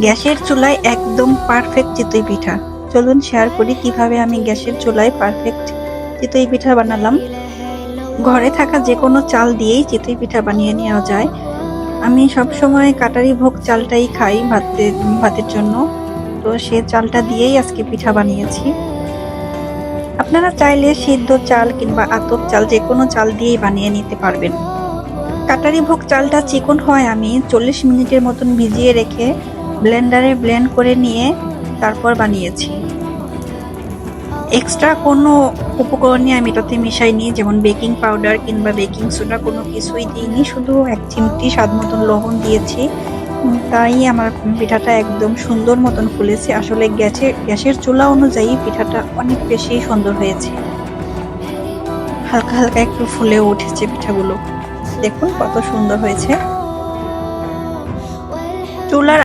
গ্যাসের চুলায় একদম পারফেক্ট চিতই পিঠা। চলুন শেয়ার করি কিভাবে আমি গ্যাসের চুলায় পারফেক্ট চিতই পিঠা বানালাম। ঘরে থাকা যে কোনো চাল দিয়েই চিতই পিঠা বানিয়ে নেওয়া যায়। আমি সবসময় কাটারি ভোগ চালটাই খাই ভাতের জন্য, তো সে চালটা দিয়েই আজকে পিঠা বানিয়েছি। আপনারা চাইলে সিদ্ধ চাল কিংবা আতপ চাল যে কোনো চাল দিয়েই বানিয়ে নিতে পারবেন। কাটারি ভোগ চালটা চিকন হয় আমি 40 মিনিটের মতন ভিজিয়ে রেখে ব্লেন্ডারে ব্লেন্ড করে নিয়ে তারপর বানিয়েছি। এক্সট্রা কোনো উপকরণই আমি এটাতে মিশাইনি, যেমন বেকিং পাউডার কিংবা বেকিং সোডা কোনো কিছুই দিইনি, শুধু এক চিমটি স্বাদ মতন লবণ দিয়েছি। তাই আমার পিঠাটা একদম সুন্দর মতন ফুলেছে। আসলে গ্যাসের চুলা অনুযায়ী পিঠাটা অনেক বেশি সুন্দর হয়েছে। হালকা হালকা একটু ফুলেও উঠেছে পিঠাগুলো, দেখুন কত সুন্দর হয়েছে। চুলার